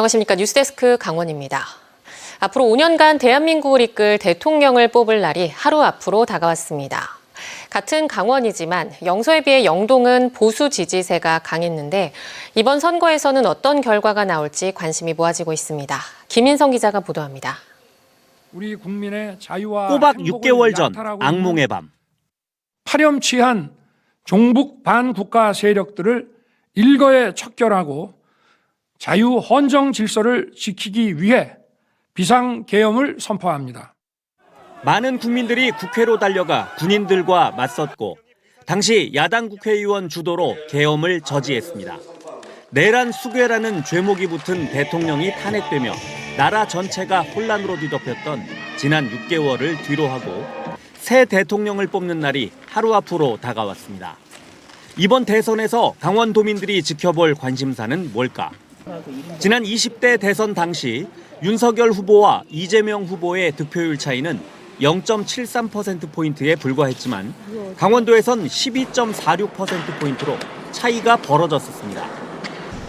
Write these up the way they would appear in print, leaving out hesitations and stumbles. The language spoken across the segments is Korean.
안녕하십니까. 뉴스데스크 강원입니다. 앞으로 5년간 대한민국을 이끌 대통령을 뽑을 날이 하루 앞으로 다가왔습니다. 같은 강원이지만 영서에 비해 영동은 보수 지지세가 강했는데 이번 선거에서는 어떤 결과가 나올지 관심이 모아지고 있습니다. 김인성 기자가 보도합니다. 우리 국민의 자유와 꼬박 6개월 전 악몽의 밤. 파렴치한 종북 반국가 세력들을 일거에 척결하고 자유 헌정 질서를 지키기 위해 비상계엄을 선포합니다. 많은 국민들이 국회로 달려가 군인들과 맞섰고 당시 야당 국회의원 주도로 계엄을 저지했습니다. 내란 수괴라는 죄목이 붙은 대통령이 탄핵되며 나라 전체가 혼란으로 뒤덮였던 지난 6개월을 뒤로하고 새 대통령을 뽑는 날이 하루 앞으로 다가왔습니다. 이번 대선에서 강원도민들이 지켜볼 관심사는 뭘까? 지난 20대 대선 당시 윤석열 후보와 이재명 후보의 득표율 차이는 0.73%포인트에 불과했지만 강원도에선 12.46%포인트로 차이가 벌어졌었습니다.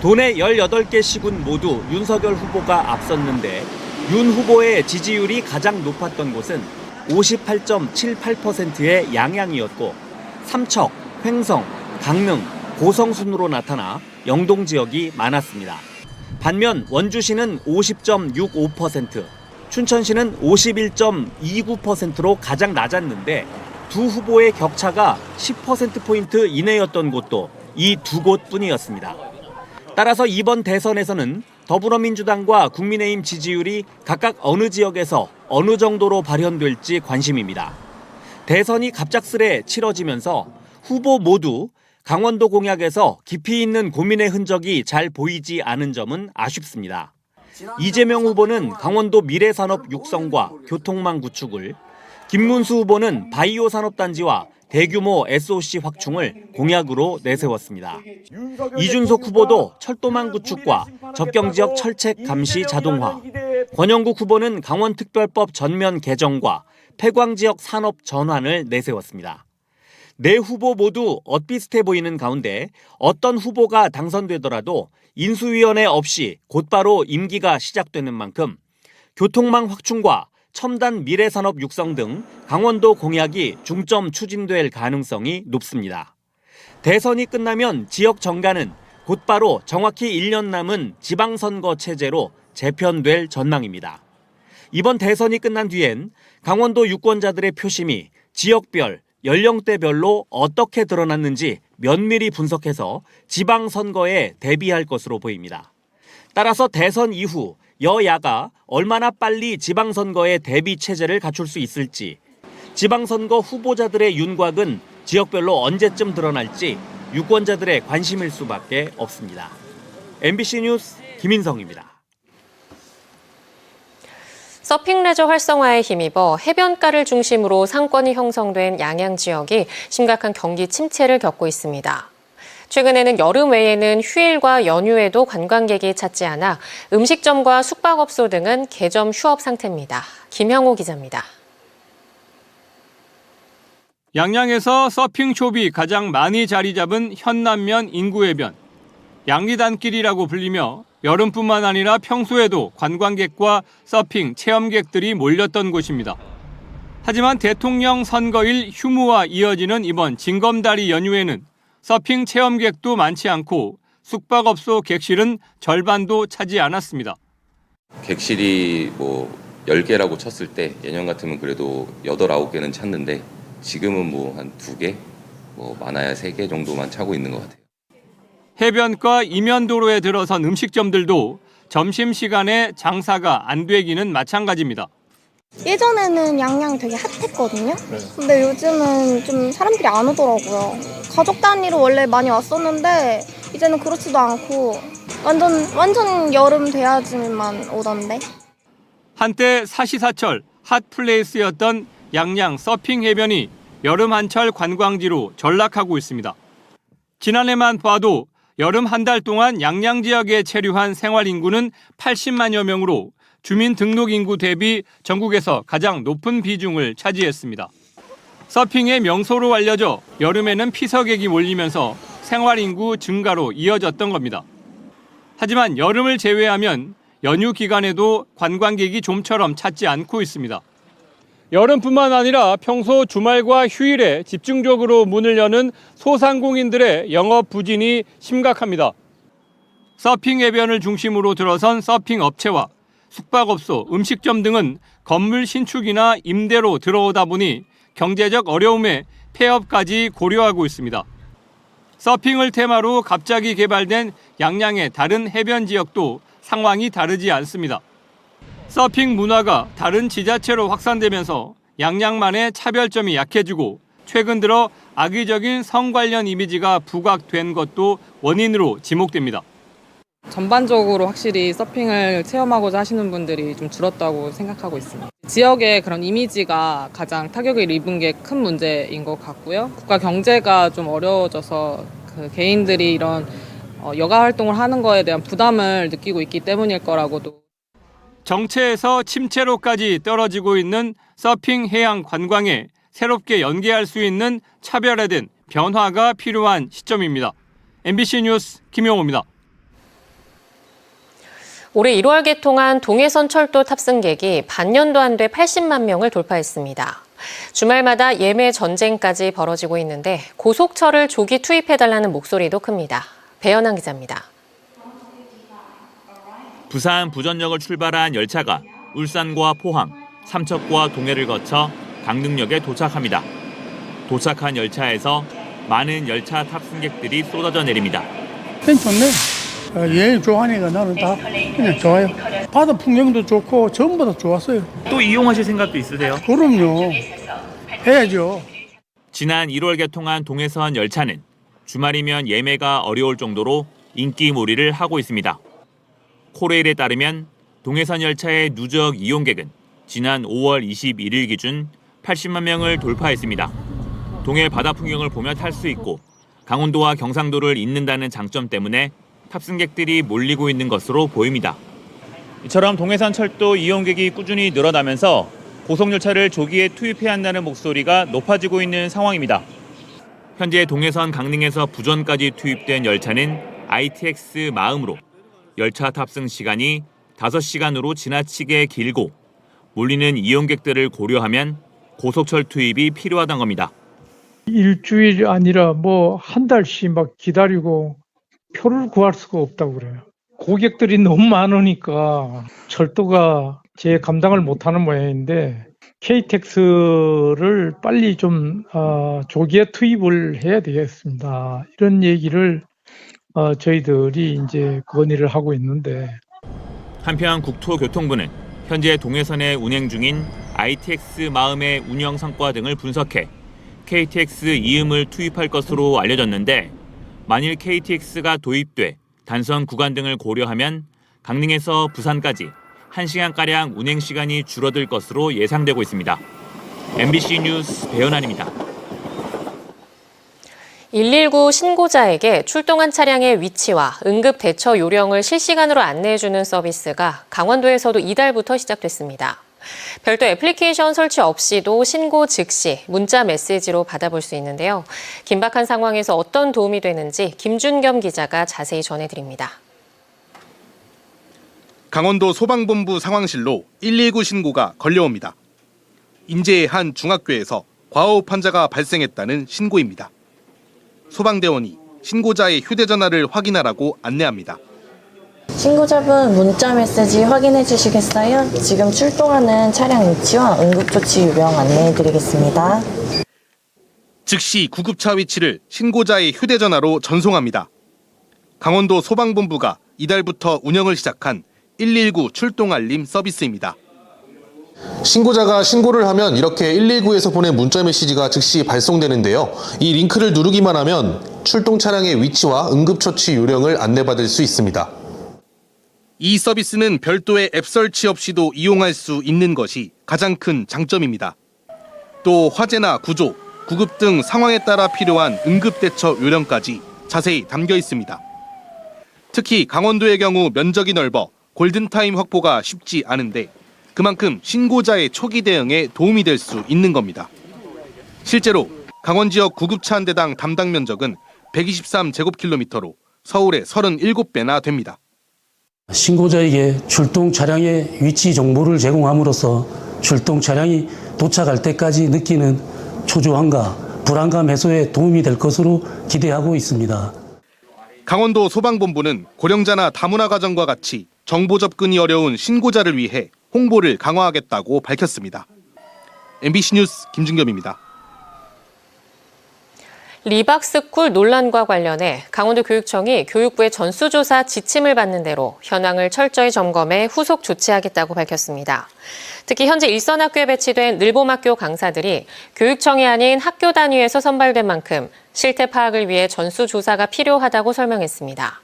도내 18개 시군 모두 윤석열 후보가 앞섰는데 윤 후보의 지지율이 가장 높았던 곳은 58.78%의 양양이었고 삼척, 횡성, 강릉, 고성 순으로 나타나 영동 지역이 많았습니다. 반면 원주시는 50.65%, 춘천시는 51.29%로 가장 낮았는데 두 후보의 격차가 10%포인트 이내였던 곳도 이 두 곳뿐이었습니다. 따라서 이번 대선에서는 더불어민주당과 국민의힘 지지율이 각각 어느 지역에서 어느 정도로 발현될지 관심입니다. 대선이 갑작스레 치러지면서 후보 모두 강원도 공약에서 깊이 있는 고민의 흔적이 잘 보이지 않은 점은 아쉽습니다. 이재명 후보는 강원도 미래산업 육성과 교통망 구축을, 김문수 후보는 바이오 산업단지와 대규모 SOC 확충을 공약으로 내세웠습니다. 이준석 후보도 철도망 구축과 접경지역 철책 감시 자동화, 권영국 후보는 강원특별법 전면 개정과 폐광지역 산업 전환을 내세웠습니다. 네 후보 모두 엇비슷해 보이는 가운데 어떤 후보가 당선되더라도 인수위원회 없이 곧바로 임기가 시작되는 만큼 교통망 확충과 첨단 미래산업 육성 등 강원도 공약이 중점 추진될 가능성이 높습니다. 대선이 끝나면 지역 정가는 곧바로 정확히 1년 남은 지방선거 체제로 재편될 전망입니다. 이번 대선이 끝난 뒤엔 강원도 유권자들의 표심이 지역별, 연령대별로 어떻게 드러났는지 면밀히 분석해서 지방선거에 대비할 것으로 보입니다. 따라서 대선 이후 여야가 얼마나 빨리 지방선거에 대비 체제를 갖출 수 있을지, 지방선거 후보자들의 윤곽은 지역별로 언제쯤 드러날지 유권자들의 관심일 수밖에 없습니다. MBC 뉴스 김인성입니다. 서핑 레저 활성화에 힘입어 해변가를 중심으로 상권이 형성된 양양 지역이 심각한 경기 침체를 겪고 있습니다. 최근에는 여름 외에는 휴일과 연휴에도 관광객이 찾지 않아 음식점과 숙박업소 등은 개점 휴업 상태입니다. 김형호 기자입니다. 양양에서 서핑숍이 가장 많이 자리 잡은 현남면 인구해변. 양리단길이라고 불리며 여름뿐만 아니라 평소에도 관광객과 서핑 체험객들이 몰렸던 곳입니다. 하지만 대통령 선거일 휴무와 이어지는 이번 징검다리 연휴에는 서핑 체험객도 많지 않고 숙박업소 객실은 절반도 차지 않았습니다. 객실이 10개라고 쳤을 때 예년 같으면 그래도 8, 9개는 찼는데 지금은 한 2개, 많아야 3개 정도만 차고 있는 것 같아요. 해변가 이면도로에 들어선 음식점들도 점심시간에 장사가 안 되기는 마찬가지입니다. 예전에는 양양이 되게 핫했거든요. 근데 요즘은 좀 사람들이 안 오더라고요. 가족 단위로 원래 많이 왔었는데 이제는 그렇지도 않고 완전 여름 돼야지만 오던데. 한때 사시사철 핫플레이스였던 양양 서핑 해변이 여름 한철 관광지로 전락하고 있습니다. 지난해만 봐도 여름 한 달 동안 양양 지역에 체류한 생활 인구는 80만여 명으로 주민 등록 인구 대비 전국에서 가장 높은 비중을 차지했습니다. 서핑의 명소로 알려져 여름에는 피서객이 몰리면서 생활 인구 증가로 이어졌던 겁니다. 하지만 여름을 제외하면 연휴 기간에도 관광객이 좀처럼 찾지 않고 있습니다. 여름뿐만 아니라 평소 주말과 휴일에 집중적으로 문을 여는 소상공인들의 영업 부진이 심각합니다. 서핑 해변을 중심으로 들어선 서핑 업체와 숙박업소, 음식점 등은 건물 신축이나 임대로 들어오다 보니 경제적 어려움에 폐업까지 고려하고 있습니다. 서핑을 테마로 갑자기 개발된 양양의 다른 해변 지역도 상황이 다르지 않습니다. 서핑 문화가 다른 지자체로 확산되면서 양양만의 차별점이 약해지고 최근 들어 악의적인 성 관련 이미지가 부각된 것도 원인으로 지목됩니다. 전반적으로 확실히 서핑을 체험하고자 하시는 분들이 좀 줄었다고 생각하고 있습니다. 지역의 그런 이미지가 가장 타격을 입은 게 큰 문제인 것 같고요. 국가 경제가 좀 어려워져서 그 개인들이 이런 여가 활동을 하는 거에 대한 부담을 느끼고 있기 때문일 거라고도. 정체에서 침체로까지 떨어지고 있는 서핑 해양 관광에 새롭게 연계할 수 있는 차별화된 변화가 필요한 시점입니다. MBC 뉴스 김용호입니다. 올해 1월 개통한 동해선 철도 탑승객이 반년도 안 돼 80만 명을 돌파했습니다. 주말마다 예매 전쟁까지 벌어지고 있는데 고속철을 조기 투입해달라는 목소리도 큽니다. 배연한 기자입니다. 부산 부전역을 출발한 열차가 울산과 포항, 삼척과 동해를 거쳐 강릉역에 도착합니다. 도착한 열차에서 많은 열차 탑승객들이 쏟아져 내립니다. 좋네. 여행 좋아하니까 나는 다 그냥 좋아요. 바다 풍경도 좋고 전부 다 좋았어요. 또 이용하실 생각도 있으세요? 그럼요. 해야죠. 지난 1월 개통한 동해선 열차는 주말이면 예매가 어려울 정도로 인기몰이를 하고 있습니다. 코레일에 따르면 동해선 열차의 누적 이용객은 지난 5월 21일 기준 80만 명을 돌파했습니다. 동해 바다 풍경을 보며 탈 수 있고 강원도와 경상도를 잇는다는 장점 때문에 탑승객들이 몰리고 있는 것으로 보입니다. 이처럼 동해선 철도 이용객이 꾸준히 늘어나면서 고속열차를 조기에 투입해야 한다는 목소리가 높아지고 있는 상황입니다. 현재 동해선 강릉에서 부전까지 투입된 열차는 ITX 마음으로 열차 탑승 시간이 5시간으로 지나치게 길고 몰리는 이용객들을 고려하면 고속철 투입이 필요하다는 겁니다. 일주일이 아니라 한 달씩 막 기다리고 표를 구할 수가 없다고 그래요. 고객들이 너무 많으니까 철도가 제 감당을 못하는 모양인데 KTX를 빨리 좀 조기에 투입을 해야 되겠습니다. 이런 얘기를 저희들이 이제 건의를 하고 있는데. 한편 국토교통부는 현재 동해선에 운행 중인 ITX 마음의 운영 성과 등을 분석해 KTX 이음을 투입할 것으로 알려졌는데 만일 KTX가 도입돼 단선 구간 등을 고려하면 강릉에서 부산까지 1시간가량 운행 시간이 줄어들 것으로 예상되고 있습니다. MBC 뉴스 배연한입니다. 119 신고자에게 출동한 차량의 위치와 응급 대처 요령을 실시간으로 안내해주는 서비스가 강원도에서도 이달부터 시작됐습니다. 별도 애플리케이션 설치 없이도 신고 즉시 문자 메시지로 받아볼 수 있는데요. 긴박한 상황에서 어떤 도움이 되는지 김준겸 기자가 자세히 전해드립니다. 강원도 소방본부 상황실로 119 신고가 걸려옵니다. 인제의 한 중학교에서 과호흡 환자가 발생했다는 신고입니다. 소방대원이 신고자의 휴대전화를 확인하라고 안내합니다. 신고자분 문자 메시지 확인해 주시겠어요? 지금 출동하는 차량 위치와 응급조치 요령 안내해 드리겠습니다. 즉시 구급차 위치를 신고자의 휴대전화로 전송합니다. 강원도 소방본부가 이달부터 운영을 시작한 119 출동 알림 서비스입니다. 신고자가 신고를 하면 이렇게 119에서 보낸 문자 메시지가 즉시 발송되는데요. 이 링크를 누르기만 하면 출동 차량의 위치와 응급처치 요령을 안내받을 수 있습니다. 이 서비스는 별도의 앱 설치 없이도 이용할 수 있는 것이 가장 큰 장점입니다. 또 화재나 구조, 구급 등 상황에 따라 필요한 응급대처 요령까지 자세히 담겨 있습니다. 특히 강원도의 경우 면적이 넓어 골든타임 확보가 쉽지 않은데 그만큼 신고자의 초기 대응에 도움이 될 수 있는 겁니다. 실제로 강원 지역 구급차 한 대당 담당 면적은 123제곱킬로미터로 서울의 37배나 됩니다. 신고자에게 출동 차량의 위치 정보를 제공함으로써 출동 차량이 도착할 때까지 느끼는 초조함과 불안감 해소에 도움이 될 것으로 기대하고 있습니다. 강원도 소방본부는 고령자나 다문화 가정과 같이 정보 접근이 어려운 신고자를 위해 홍보를 강화하겠다고 밝혔습니다. MBC 뉴스 김준겸입니다. 리박스쿨 논란과 관련해 강원도 교육청이 교육부의 전수조사 지침을 받는 대로 현황을 철저히 점검해 후속 조치하겠다고 밝혔습니다. 특히 현재 일선학교에 배치된 늘봄학교 강사들이 교육청이 아닌 학교 단위에서 선발된 만큼 실태 파악을 위해 전수조사가 필요하다고 설명했습니다.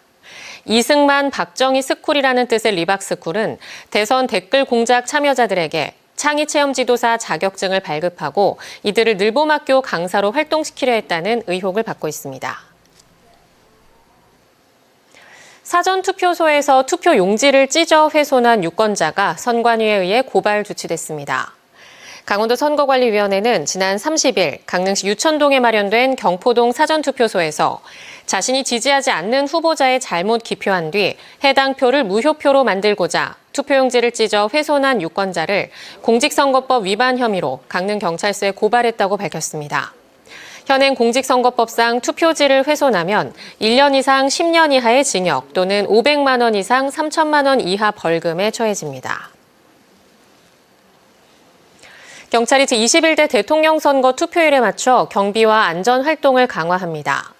이승만 박정희 스쿨이라는 뜻의 리박스쿨은 대선 댓글 공작 참여자들에게 창의체험지도사 자격증을 발급하고 이들을 늘봄학교 강사로 활동시키려 했다는 의혹을 받고 있습니다. 사전투표소에서 투표 용지를 찢어 훼손한 유권자가 선관위에 의해 고발 조치됐습니다. 강원도 선거관리위원회는 지난 30일 강릉시 유천동에 마련된 경포동 사전투표소에서 자신이 지지하지 않는 후보자의 잘못 기표한 뒤 해당 표를 무효표로 만들고자 투표용지를 찢어 훼손한 유권자를 공직선거법 위반 혐의로 강릉경찰서에 고발했다고 밝혔습니다. 현행 공직선거법상 투표지를 훼손하면 1년 이상 10년 이하의 징역 또는 500만 원 이상 3천만 원 이하 벌금에 처해집니다. 경찰이 제21대 대통령 선거 투표일에 맞춰 경비와 안전 활동을 강화합니다.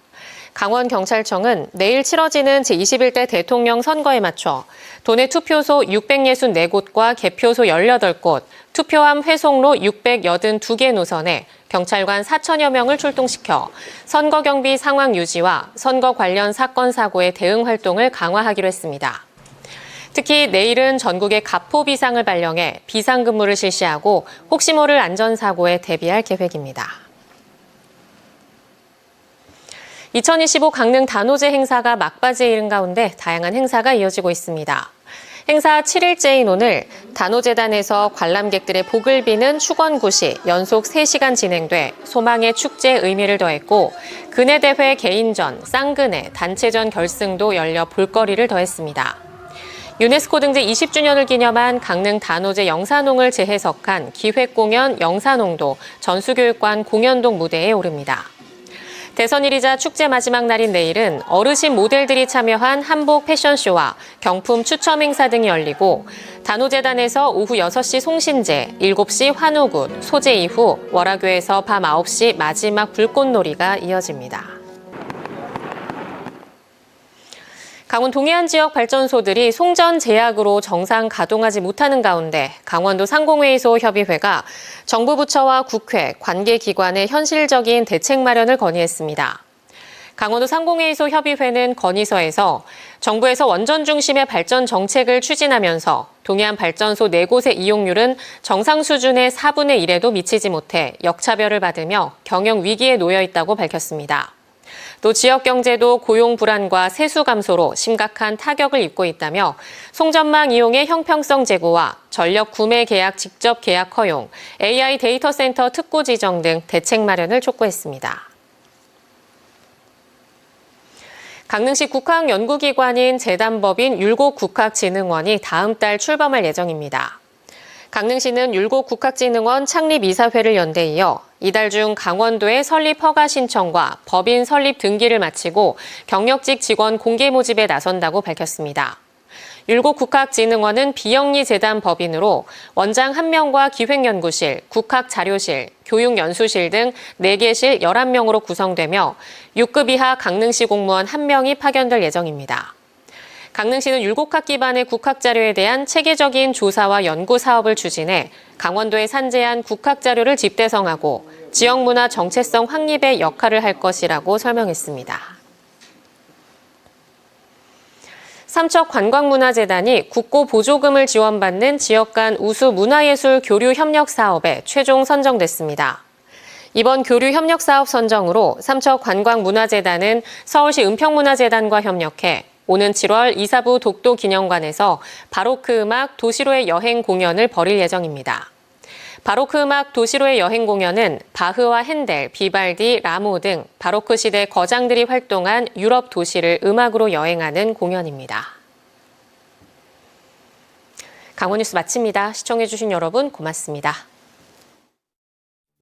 강원경찰청은 내일 치러지는 제21대 대통령 선거에 맞춰 도내 투표소 664곳과 개표소 18곳, 투표함 회송로 682개 노선에 경찰관 4천여 명을 출동시켜 선거 경비 상황 유지와 선거 관련 사건 사고의 대응 활동을 강화하기로 했습니다. 특히 내일은 전국에 가포 비상을 발령해 비상근무를 실시하고 혹시 모를 안전사고에 대비할 계획입니다. 2025 강릉 단오제 행사가 막바지에 이른 가운데 다양한 행사가 이어지고 있습니다. 행사 7일째인 오늘 단오재단에서 관람객들의 복을 비는 축원굿이 연속 3시간 진행돼 소망의 축제에 의미를 더했고 근해대회 개인전, 쌍근해, 단체전 결승도 열려 볼거리를 더했습니다. 유네스코 등재 20주년을 기념한 강릉 단오제 영산홍을 재해석한 기획공연 영산홍도 전수교육관 공연동 무대에 오릅니다. 대선일이자 축제 마지막 날인 내일은 어르신 모델들이 참여한 한복 패션쇼와 경품 추첨 행사 등이 열리고 단오재단에서 오후 6시 송신제, 7시 환호굿, 소제 이후 월화교에서 밤 9시 마지막 불꽃놀이가 이어집니다. 강원 동해안 지역 발전소들이 송전 제약으로 정상 가동하지 못하는 가운데 강원도 상공회의소 협의회가 정부 부처와 국회, 관계기관의 현실적인 대책 마련을 건의했습니다. 강원도 상공회의소 협의회는 건의서에서 정부에서 원전 중심의 발전 정책을 추진하면서 동해안 발전소 4곳의 이용률은 정상 수준의 4분의 1에도 미치지 못해 역차별을 받으며 경영 위기에 놓여 있다고 밝혔습니다. 또 지역 경제도 고용 불안과 세수 감소로 심각한 타격을 입고 있다며 송전망 이용의 형평성 제고와 전력 구매 계약 직접 계약 허용, AI 데이터 센터 특구 지정 등 대책 마련을 촉구했습니다. 강릉시 국학연구기관인 재단법인 율곡국학진흥원이 다음 달 출범할 예정입니다. 강릉시는 율곡국학진흥원 창립 이사회를 연대 이어 이달 중 강원도의 설립 허가 신청과 법인 설립 등기를 마치고 경력직 직원 공개 모집에 나선다고 밝혔습니다. 율곡국학진흥원은 비영리 재단 법인으로 원장 1명과 기획연구실, 국학자료실, 교육연수실 등 4개실 11명으로 구성되며 6급 이하 강릉시 공무원 1명이 파견될 예정입니다. 강릉시는 율곡학 기반의 국학자료에 대한 체계적인 조사와 연구 사업을 추진해 강원도에 산재한 국학자료를 집대성하고 지역문화 정체성 확립의 역할을 할 것이라고 설명했습니다. 삼척관광문화재단이 국고 보조금을 지원받는 지역 간 우수 문화예술 교류 협력 사업에 최종 선정됐습니다. 이번 교류 협력 사업 선정으로 삼척관광문화재단은 서울시 은평문화재단과 협력해 오는 7월 이사부 독도기념관에서 바로크 음악 도시로의 여행 공연을 벌일 예정입니다. 바로크 음악 도시로의 여행 공연은 바흐와 핸델, 비발디, 라모 등 바로크 시대 거장들이 활동한 유럽 도시를 음악으로 여행하는 공연입니다. 강원뉴스 마칩니다. 시청해주신 여러분 고맙습니다.